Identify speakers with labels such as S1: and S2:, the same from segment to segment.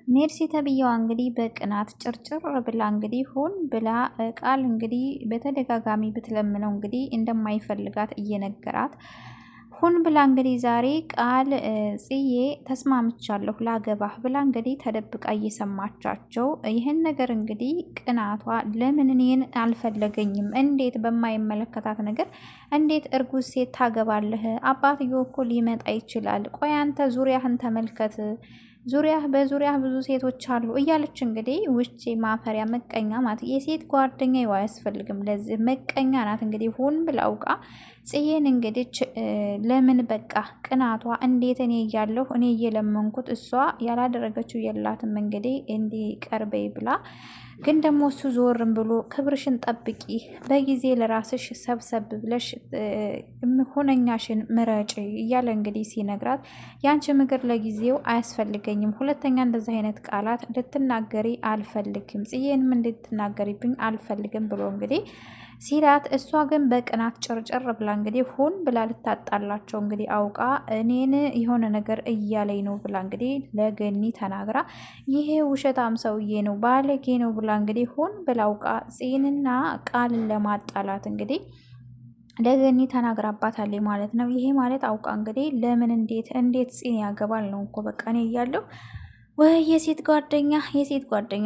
S1: ሜርሲ ተብዬዋ እንግዲህ በቅናት ጭርጭር ብላ እንግዲህ ሆን ብላ ቃል እንግዲህ በተደጋጋሚ ብትለምነው እንግዲህ እንደማይፈልጋት እየነገራት ሁን ብላ እንግዲህ ዛሬ ቃል ጽዬ ተስማምቻለሁ ላገባህ ብላ እንግዲህ ተደብቃ እየሰማቻቸው ይህን ነገር እንግዲህ ቅናቷ ለምን እኔን አልፈለገኝም? እንዴት በማይመለከታት ነገር እንዴት እርጉዝ ሴት ታገባለህ? አባትዮ እኮ ሊመጣ ይችላል። ቆይ አንተ ዙሪያህን ተመልከት በዙሪያ ብዙ ሴቶች አሉ እያለች እንግዲህ ውጪ ማፈሪያ መቀኛ ማለት የሴት ጓደኛ አያስፈልግም። ለዚህ መቀኛ ናት እንግዲህ ሁን ብላ አውቃ ጽዬን እንግዲህ ለምን በቃ ቅናቷ እንዴት እኔ እያለሁ እኔ እየለመንኩት እሷ ያላደረገችው የላትም እንግዲህ እንዲቀርበይ ብላ ግን ደግሞ እሱ ዞርም ብሎ ክብርሽን ጠብቂ፣ በጊዜ ለራስሽ ሰብሰብ ብለሽ ሁነኛሽን ምረጭ እያለ እንግዲህ ሲነግራት ያንቺ ምክር ለጊዜው አያስፈልገኝም፣ ሁለተኛ እንደዚህ አይነት ቃላት ልትናገሪ አልፈልግም፣ ጽዬንም እንድትናገሪብኝ አልፈልግም ብሎ እንግዲህ ሲላት እሷ ግን በቅናት ጭርጭር ብላ እንግዲህ ሁን ብላ ልታጣላቸው እንግዲህ አውቃ እኔን የሆነ ነገር እያለኝ ነው ብላ እንግዲህ ለገኒ ተናግራ ይሄ ውሸታም ሰውዬ ነው ባለጌ ነው ብላ እንግዲህ ሁን ብላ አውቃ ጽንና ቃልን ለማጣላት እንግዲህ ለገኒ ተናግራባታለች ማለት ነው። ይሄ ማለት አውቃ እንግዲህ ለምን እንዴት ጽን ያገባል ነው እኮ በቃ እኔ እያለሁ ወይ የሴት ጓደኛ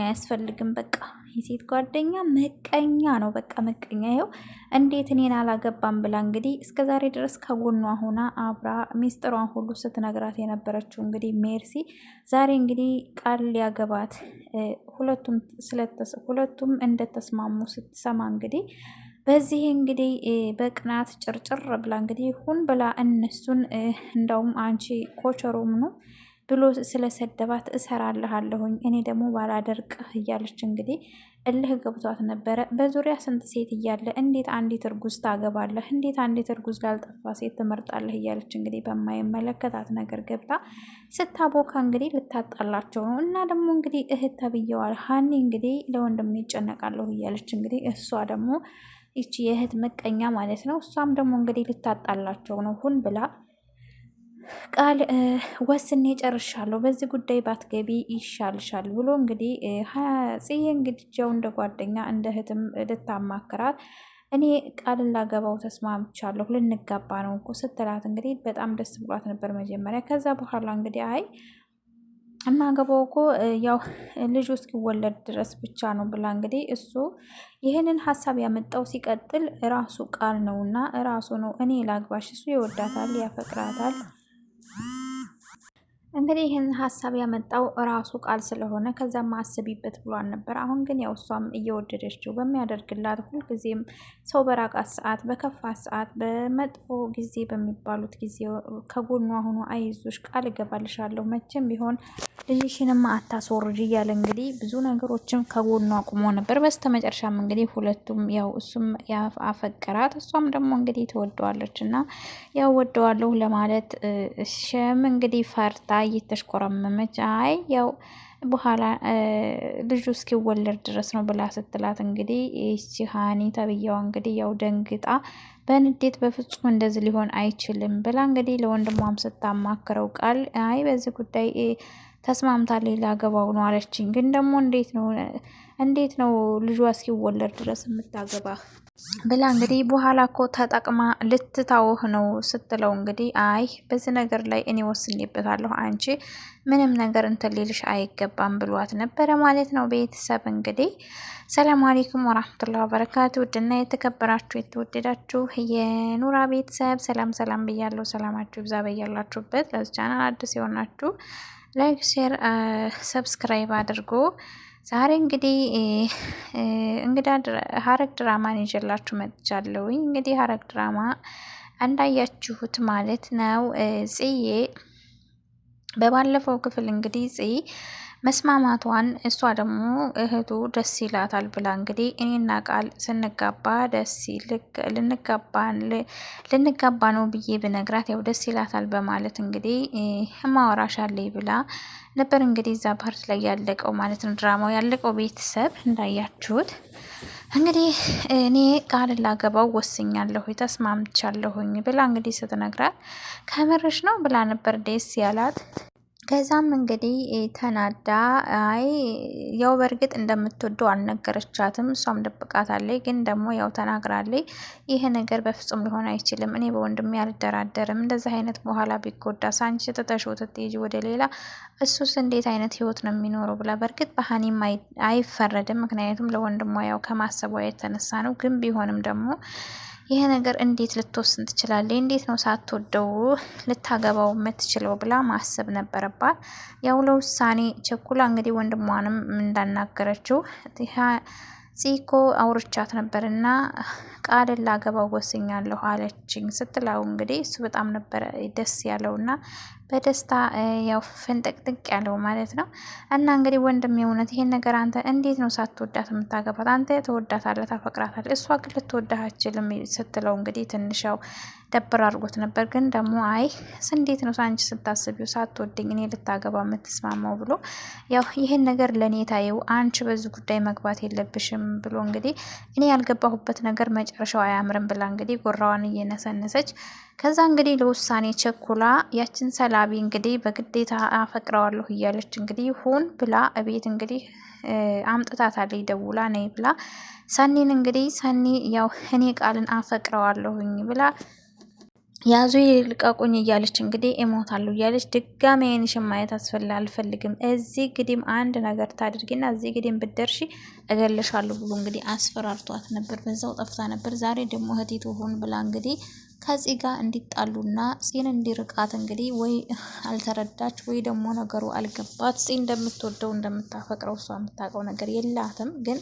S1: አያስፈልግም። በቃ የሴት ጓደኛ መቀኛ ነው። በቃ መቀኛ ይኸው እንዴት እኔን አላገባም ብላ እንግዲህ እስከ ዛሬ ድረስ ከጎኗ ሆና አብራ ሚስጥሯን ሁሉ ስትነግራት የነበረችው እንግዲህ ሜርሲ ዛሬ እንግዲህ ቃል ሊያገባት ሁለቱም እንደተስማሙ ስትሰማ እንግዲህ በዚህ እንግዲህ በቅናት ጭርጭር ብላ እንግዲህ ሁን ብላ እነሱን እንዳውም አንቺ ኮቸሮም ነው ብሎ ስለሰደባት እሰራልሃለሁኝ እኔ ደግሞ ባላደርቅ እያለች እንግዲህ እልህ ገብቷት ነበረ። በዙሪያ ስንት ሴት እያለ እንዴት አንዲት እርጉዝ ታገባለህ? እንዴት አንዲት እርጉዝ ላልጠፋ ሴት ትመርጣለህ? እያለች እንግዲህ በማይመለከታት ነገር ገብታ ስታቦካ እንግዲህ ልታጣላቸው ነው። እና ደግሞ እንግዲህ እህት ተብየዋል ሀኒ እንግዲህ ለወንድም ይጨነቃለሁ እያለች እንግዲህ እሷ ደግሞ ይቺ የእህት ምቀኛ ማለት ነው። እሷም ደግሞ እንግዲህ ልታጣላቸው ነው ሁን ብላ ቃል ወስኔ ጨርሻለሁ፣ በዚህ ጉዳይ ባትገቢ ይሻልሻል ብሎ እንግዲህ ጽዬ እንግዲህ ጀው እንደ ጓደኛ እንደ እህትም ልታማክራት እኔ ቃልን ላገባው ተስማምቻለሁ ልንጋባ ነው እኮ ስትላት እንግዲህ በጣም ደስ ብሏት ነበር መጀመሪያ። ከዛ በኋላ እንግዲህ አይ የማገባው እኮ ያው ልጁ እስኪወለድ ድረስ ብቻ ነው ብላ እንግዲህ እሱ ይህንን ሀሳብ ያመጣው ሲቀጥል ራሱ ቃል ነውና ራሱ ነው እኔ ላግባሽ፣ እሱ ይወዳታል ያፈቅራታል እንግዲህ ይህን ሀሳብ ያመጣው ራሱ ቃል ስለሆነ ከዛም አስቢበት ብሏን ነበር። አሁን ግን ያው እሷም እየወደደችው በሚያደርግላት ሁልጊዜም ሰው በራቃት ሰዓት፣ በከፋት ሰዓት፣ በመጥፎ ጊዜ በሚባሉት ጊዜ ከጎኗ ሆኖ አይዞሽ ቃል እገባልሻለሁ መቼም ቢሆን ልጅሽንም አታስወርጅ እያለ እንግዲህ ብዙ ነገሮችን ከጎኗ አቁሞ ነበር። በስተመጨረሻም እንግዲህ ሁለቱም ያው እሱም አፈቀራት እሷም ደግሞ እንግዲህ ትወደዋለች እና ያው ወደዋለሁ ለማለት ሸም እንግዲህ ፈርታ እየተሽኮረመመች አይ ያው በኋላ ልጁ እስኪወለድ ድረስ ነው ብላ ስትላት እንግዲህ ይቺ ሀኒ ተብዬዋ እንግዲህ ያው ደንግጣ በንዴት በፍጹም እንደዚህ ሊሆን አይችልም ብላ እንግዲህ ለወንድሟም ስታማክረው ቃል አይ በዚህ ጉዳይ ተስማምታለች ላገባው ነው አለችኝ። ግን ደግሞ እንዴት ነው ልጇ እስኪወለድ ድረስ የምታገባ ብላ እንግዲህ በኋላ እኮ ተጠቅማ ልትታውህ ነው ስትለው እንግዲህ አይ በዚህ ነገር ላይ እኔ ወስኜበታለሁ አንቺ ምንም ነገር እንትን ሊልሽ አይገባም ብሏት ነበረ ማለት ነው። ቤተሰብ እንግዲህ ሰላም አለይኩም ወራህመቱላሂ ወበረካቱ ውድና የተከበራችሁ የተወደዳችሁ የኑራ ቤተሰብ ሰላም ብያለሁ። ሰላማችሁ ይብዛ በያላችሁበት። ለዚህ ቻናል አዲስ የሆናችሁ ላይክ፣ ሼር፣ ሰብስክራይብ አድርጎ ዛሬ እንግዲህ ሀረግ ድራማን ይዤላችሁ መጥቻለሁኝ። እንግዲህ ሀረግ ድራማ እንዳያችሁት ማለት ነው ጽዬ በባለፈው ክፍል እንግዲህ ጽዬ መስማማቷን እሷ ደግሞ እህቱ ደስ ይላታል ብላ እንግዲህ እኔና ቃል ስንጋባ ልንጋባ ነው ብዬ ብነግራት ያው ደስ ይላታል በማለት እንግዲህ ማወራሻለይ ብላ ነበር እንግዲህ እዛ ፓርት ላይ ያለቀው ማለት ነው። ድራማው ያለቀው ቤተሰብ እንዳያችሁት እንግዲህ እኔ ቃል ላገባው ወስኛለሁ ተስማምቻለሁኝ ብላ እንግዲህ ስትነግራት ከምርሽ ነው ብላ ነበር ደስ ያላት። ከዛም እንግዲህ ተናዳ አይ ያው በእርግጥ እንደምትወደው አልነገረቻትም። እሷም ደብቃታለች። ግን ደግሞ ያው ተናግራለች። ይህ ነገር በፍጹም ሊሆን አይችልም። እኔ በወንድሜ አልደራደርም። እንደዚህ አይነት በኋላ ቢጎዳ ሳንቺ ትተሽው ትትሄጂ ወደ ሌላ እሱስ እንዴት አይነት ህይወት ነው የሚኖረው ብላ በእርግጥ በሀኒም አይፈረድም። ምክንያቱም ለወንድሟ ያው ከማሰቧ የተነሳ ነው። ግን ቢሆንም ደግሞ ይሄ ነገር እንዴት ልትወስን ትችላለች? እንዴት ነው ሳትወደው ልታገባው የምትችለው ብላ ማሰብ ነበረባት። ያው ለውሳኔ ቸኩላ እንግዲህ ወንድሟንም እንዳናገረችው ጽኮ አውርቻት ነበርና ቃልን ላገባው ወስኛለሁ አለችኝ ስትለው እንግዲህ እሱ በጣም ነበረ ደስ ያለውና በደስታ ያው ፍንጥቅጥቅ ያለው ማለት ነው። እና እንግዲህ ወንድም የእውነት ይሄን ነገር አንተ እንዴት ነው ሳትወዳት የምታገባት? አንተ ትወዳታለህ፣ ታፈቅራታለህ፣ እሷ ግን ልትወዳህ አትችልም ስትለው እንግዲህ ትንሽ ያው ደብር አድርጎት ነበር። ግን ደግሞ አይ እንዴት ነው አንቺ ስታስቢው ሳትወደኝ እኔ ልታገባ የምትስማማው ብሎ ያው ይሄን ነገር ለእኔ ታየው፣ አንቺ በዚህ ጉዳይ መግባት የለብሽም ብሎ እንግዲህ እኔ ያልገባሁበት ነገር መጨረሻው አያምርም ብላ እንግዲህ ጎራዋን እየነሰነሰች ከዛ እንግዲህ ለውሳኔ ቸኩላ ያችን ሰላቢ እንግዲህ በግዴታ አፈቅረዋለሁ እያለች እንግዲህ ሁን ብላ እቤት እንግዲህ አምጥታታለች። ደውላ ነይ ብላ ሰኒን እንግዲህ ሰኒ ያው እኔ ቃልን አፈቅረዋለሁኝ ብላ ያዙ ይልቀቁኝ እያለች እንግዲህ እሞታለሁ እያለች ድጋሜ አይንሽን ማየት አልፈልግም፣ እዚህ ግዲም አንድ ነገር ታድርጊና እዚህ ግዲም ብደርሺ እገልሻለሁ ብሎ እንግዲህ አስፈራርቷት ነበር። በዛው ጠፍታ ነበር። ዛሬ ደግሞ እህቴቱ ሆን ብላ እንግዲህ ከዚህ ጋር እንዲጣሉና ፂን እንዲርቃት እንግዲህ ወይ አልተረዳች ወይ ደግሞ ነገሩ አልገባት። ፂ እንደምትወደው እንደምታፈቅረው እሷ የምታውቀው ነገር የላትም። ግን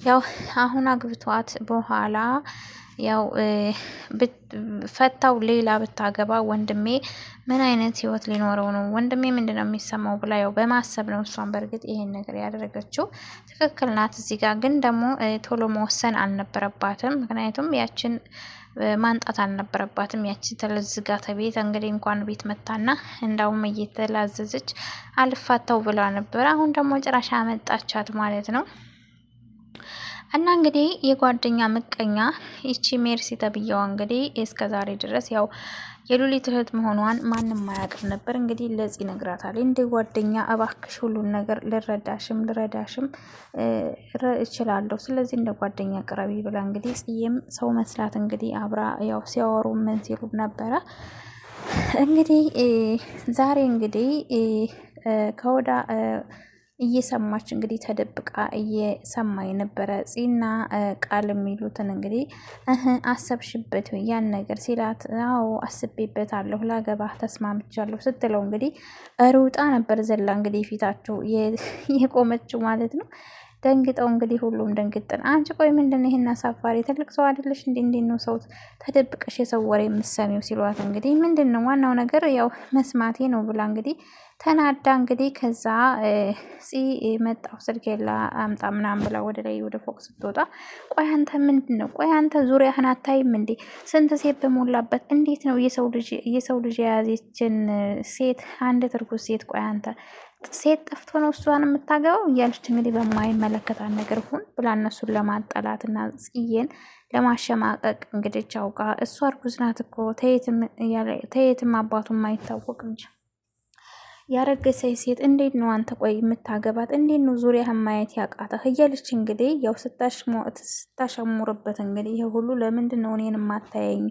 S1: ያው አሁን አግብቷት በኋላ ያው ፈታው ሌላ ብታገባ ወንድሜ ምን አይነት ህይወት ሊኖረው ነው? ወንድሜ ምንድነው የሚሰማው ብላ ያው በማሰብ ነው እሷን በእርግጥ ይሄን ነገር ያደረገችው። ትክክል ናት። እዚህ ጋር ግን ደግሞ ቶሎ መወሰን አልነበረባትም። ምክንያቱም ያችን ማንጣት አልነበረባትም። ያቺ ተለዝጋ ተቤት እንግዲህ እንኳን ቤት መታና እንዳውም እየተላዘዘች አልፋታው ብላ ነበር። አሁን ደግሞ ጭራሽ አመጣቻት ማለት ነው። እና እንግዲህ የጓደኛ ምቀኛ ይቺ ሜርሲ ተብያዋ እንግዲህ እስከ ዛሬ ድረስ ያው የሉሊት እህት መሆኗን ማንም አያውቅም ነበር። እንግዲህ ለጽ ይነግራታል። እንደ ጓደኛ እባክሽ ሁሉን ነገር ልረዳሽም እችላለሁ፣ ስለዚህ እንደ ጓደኛ ቅረቢ ብላ እንግዲህ ጽዬም ሰው መስላት እንግዲህ አብራ ያው ሲያወሩ ምን ሲሉ ነበረ። እንግዲህ ዛሬ እንግዲህ ከወዳ እየሰማች እንግዲህ ተደብቃ እየሰማ የነበረ ፂና ቃል የሚሉትን እንግዲህ አሰብሽበት ያን ነገር ሲላት፣ አዎ አስቤበታለሁ፣ ላገባህ ተስማምቻለሁ ስትለው እንግዲህ ሩጣ ነበር ዘላ እንግዲህ ፊታቸው የቆመችው ማለት ነው። ደንግጠው እንግዲህ ሁሉም ደንግጠን፣ አንቺ ቆይ ምንድን ነው ይሄን አሳፋሪ ትልቅ ሰው አይደለሽ እንዴ? እንዴት ነው ሰው ተደብቀሽ የሰው ወሬ የምትሰሚው? ሲሏት እንግዲህ ምንድን ነው ዋናው ነገር ያው መስማቴ ነው ብላ እንግዲህ ተናዳ እንግዲህ ከዛ መጣሁ ስልኬላ አምጣ ምናምን ብላ ወደ ላይ ወደ ፎቅ ስትወጣ፣ ቆይ አንተ ምንድን ነው? ቆይ አንተ ዙሪያህን አታይም እንዴ? ስንት ሴት በሞላበት እንዴት ነው የሰው ልጅ የያዘችን ሴት አንድ ትርጉዝ ሴት፣ ቆይ አንተ ሴት ጠፍቶ ነው እሷን የምታገባው? እያለች እንግዲህ በማይመለከታት ነገር ሁን ብላ እነሱን ለማጠላት እና ጽዬን ለማሸማቀቅ እንግዲህ ቻውቃ እሷ እርጉዝ ናት እኮ ተየትም አባቱ የማይታወቅ እንጂ ያረገሰች ሴት እንዴት ነው አንተ ቆይ የምታገባት? እንዴት ነው ዙሪያህን ማየት ያቃተህ? እያለች እንግዲህ ያው ስታሸሙርበት እንግዲህ ይሄ ሁሉ ለምንድን ነው እኔን የማታየኝ?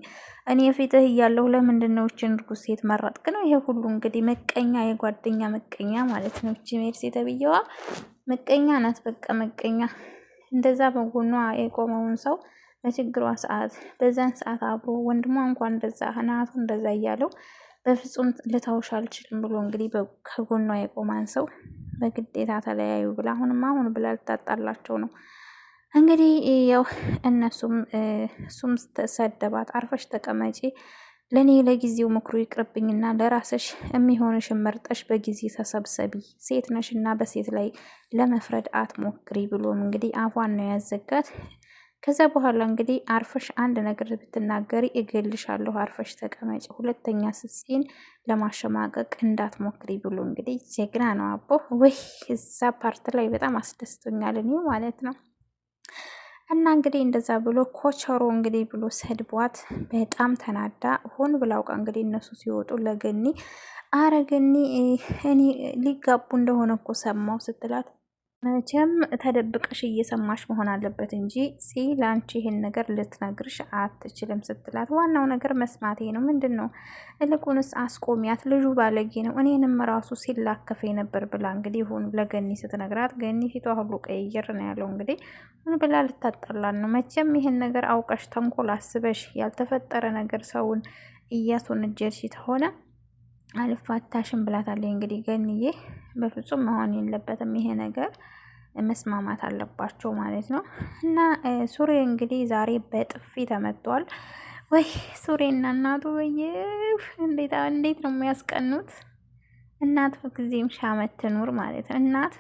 S1: እኔ ፊትህ እያለሁ ለምንድን ነው እችን እርጉዝ ሴት መረጥክ ነው? ይሄ ሁሉ እንግዲህ ምቀኛ፣ የጓደኛ ምቀኛ ማለት ነው። እቺ ሜርሲ ተብዬዋ ምቀኛ ናት። በቃ ምቀኛ። እንደዛ በጎኗ የቆመውን ሰው በችግሯ ሰዓት በዛን ሰዓት አብሮ ወንድሟ እንኳን እንደዛ ናቱ እንደዛ እያለው በፍጹም ልታውሽ አልችልም ብሎ እንግዲህ ከጎኗ የቆማን ሰው በግዴታ ተለያዩ ብላ አሁን ብላ ልታጣላቸው ነው እንግዲህ ያው እሱም ተሰደባት። አርፈሽ ተቀመጪ፣ ለእኔ ለጊዜው ምክሩ ይቅርብኝና ለራስሽ የሚሆንሽን መርጠሽ በጊዜ ተሰብሰቢ፣ ሴት ነሽና በሴት ላይ ለመፍረድ አትሞክሪ ብሎም እንግዲህ አፏን ነው ያዘጋት። ከዛ በኋላ እንግዲህ አርፈሽ አንድ ነገር ብትናገሪ እገልሻለሁ፣ አርፈሽ ተቀመጭ፣ ሁለተኛ ስጽን ለማሸማቀቅ እንዳትሞክሪ ብሎ እንግዲህ ጀግና ነው አቦ። ወይ እዛ ፓርት ላይ በጣም አስደስቶኛል እኔ ማለት ነው። እና እንግዲህ እንደዛ ብሎ ኮቸሮ እንግዲህ ብሎ ሰድቧት በጣም ተናዳ ሆን ብላውቃ እንግዲህ እነሱ ሲወጡ ለገኒ አረገኒ እኔ ሊጋቡ እንደሆነ እኮ ሰማው ስትላት መቼም ተደብቀሽ እየሰማሽ መሆን አለበት እንጂ ለአንቺ ይሄን ነገር ልትነግርሽ አትችልም ስትላት፣ ዋናው ነገር መስማቴ ነው። ምንድን ነው እልቁንስ አስቆሚያት፣ ልጁ ባለጌ ነው፣ እኔንም ራሱ ሲላከፈ ነበር ብላ እንግዲህ ሁን ለገኒ ስትነግራት፣ ገኒ ፊቷ ሁሉ ቀይር ነው ያለው። እንግዲህ ሁን ብላ ልታጠላን ነው። መቼም ይሄን ነገር አውቀሽ ተንኮል አስበሽ ያልተፈጠረ ነገር ሰውን እያስወነጀልሽ ተሆነ አልፋታሽም ብላታለች። እንግዲህ ገንዬ በፍጹም መሆን የለበትም ይሄ ነገር፣ መስማማት አለባቸው ማለት ነው። እና ሱሬ እንግዲህ ዛሬ በጥፊ ተመቷል። ወይ ሱሬና እናቱ ወይ እንዴት ነው የሚያስቀኑት! እናት ጊዜም ሻመት ትኑር ማለት ነው። እናት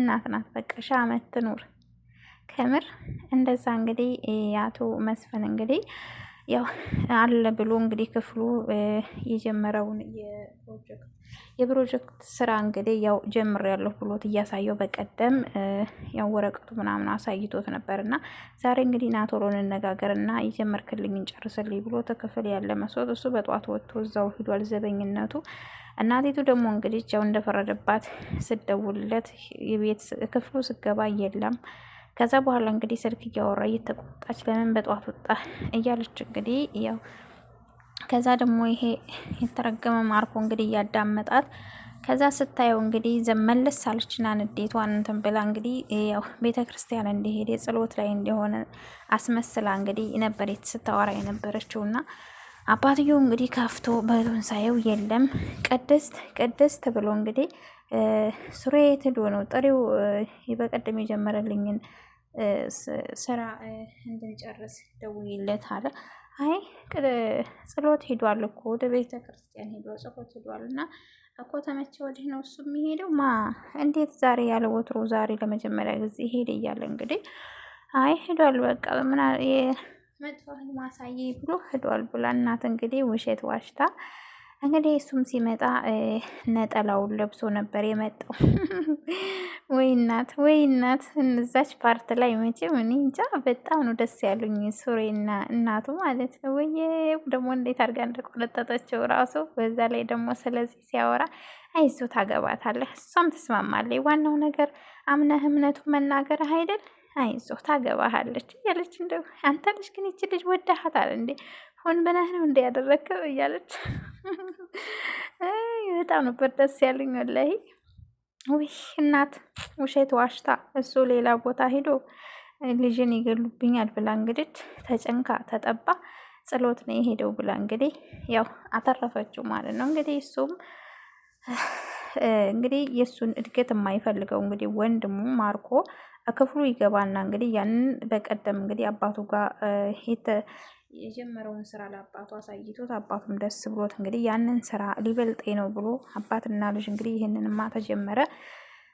S1: ናት፣ በቃ ሻመት ትኑር ከምር እንደዛ። እንግዲህ የአቶ መስፍን እንግዲህ ያው አለ ብሎ እንግዲህ ክፍሉ የጀመረውን የፕሮጀክት ስራ እንግዲህ ያው ጀምሬያለሁ ብሎት እያሳየው በቀደም ያው ወረቀቱ ምናምን አሳይቶት ነበር። እና ዛሬ እንግዲህ ና ቶሎ እንነጋገር እና የጀመርክልኝን ጨርስልኝ ብሎ ተክፍል ያለ መስሎት እሱ በጠዋት ወጥቶ እዛው ሂዷል ዘበኝነቱ። እናቲቱ ደግሞ እንግዲህ ያው እንደፈረደባት ስደውልለት የቤት ክፍሉ ስገባ የለም። ከዛ በኋላ እንግዲህ ስልክ እያወራ እየተቆጣች ለምን በጠዋት ወጣ እያለች እንግዲህ ያው ከዛ ደግሞ ይሄ የተረገመ ማርኮ እንግዲህ እያዳመጣት ከዛ ስታየው እንግዲህ ዘመለስ አለችና ንዴቷን እንትን ብላ እንግዲህ ያው ቤተ ክርስቲያን እንዲሄድ የጸሎት ላይ እንደሆነ አስመስላ እንግዲህ ነበር ስታወራ የነበረችውና አባትየው እንግዲህ ከፍቶ በሩን ሳየው የለም። ቅድስት ብሎ እንግዲህ ሱሬ ትዶ ነው ጥሪው በቀደም የጀመረልኝን ስራ እንድንጨርስ ደውይለት አለ። አይ ጸሎት ሄዷል እኮ ወደ ቤተ ክርስቲያን ሄዷል፣ ጸሎት ሄዷል እና እኮ ተመቼ ወዲህ ነው እሱ የሚሄደው። እንዴት ዛሬ ያለ ወትሮ ዛሬ ለመጀመሪያ ጊዜ ሄደ እያለ እንግዲህ አይ ሄዷል በቃ ምን መጥፎ ማሳየ ብሎ ሄዷል ብላ እናት እንግዲህ ውሸት ዋሽታ እንግዲህ እሱም ሲመጣ ነጠላውን ለብሶ ነበር የመጣው። ወይ እናት እዛች ፓርት ላይ መቼም እኔ እንጃ በጣም ነው ደስ ያሉኝ ሱሬና እናቱ ማለት ነው። ወይ ደግሞ እንዴት አድርጋ እንደቆነጠጠችው ራሱ። በዛ ላይ ደግሞ ስለዚህ ሲያወራ አይዞ ታገባታለህ፣ እሷም ትስማማለች። ዋናው ነገር አምነህ እምነቱ መናገር አይደል? አይዞ ታገባሃለች እያለች እንደው አንተ ልጅ ግን ይቺ ልጅ ወዳሃታል እንዴ? ሆን ብለህ ነው እንደ ያደረግከው እያለች በጣም ነበር ደስ ያለኝ ወላሂ። ውይ እናት ውሸት ዋሽታ እሱ ሌላ ቦታ ሄዶ ልጅን ይገሉብኛል ብላ እንግዲህ ተጨንካ ተጠባ ጸሎት ነው የሄደው ብላ እንግዲህ ያው አተረፈችው ማለት ነው። እንግዲህ እሱም እንግዲህ የእሱን እድገት የማይፈልገው እንግዲህ ወንድሙ ማርኮ ክፍሉ ይገባና እንግዲህ ያንን በቀደም እንግዲህ አባቱ ጋር የጀመረውን ስራ ለአባቱ አሳይቶት አባቱም ደስ ብሎት እንግዲህ ያንን ስራ ሊበልጤ ነው ብሎ አባትና ልጅ እንግዲህ ይህንንማ ተጀመረ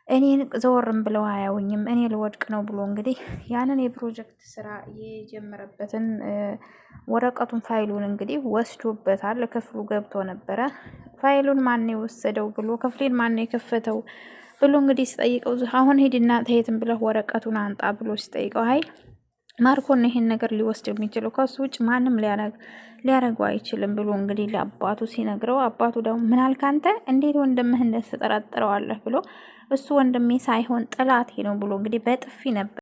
S1: እኔን ዘወርም ብለው አያውኝም እኔ ልወድቅ ነው ብሎ እንግዲህ ያንን የፕሮጀክት ስራ የጀመረበትን ወረቀቱን ፋይሉን እንግዲህ ወስዶበታል። ክፍሉ ገብቶ ነበረ። ፋይሉን ማን የወሰደው ብሎ ክፍሌን ማን የከፈተው ብሎ እንግዲህ ሲጠይቀው አሁን ሂድና ተየትም ብለህ ወረቀቱን አንጣ ብሎ ሲጠይቀው አይ ማርኮን ይሄን ነገር ሊወስድ የሚችለው ከሱ ውጭ ማንም ሊያረገው አይችልም ብሎ እንግዲህ ለአባቱ ሲነግረው አባቱ ደግሞ ምናልክ አንተ እንዴት ወንድምህ እንደተጠረጥረዋለህ ብሎ እሱ ወንድሜ ሳይሆን ጥላቴ ነው ብሎ እንግዲህ በጥፊ ነበር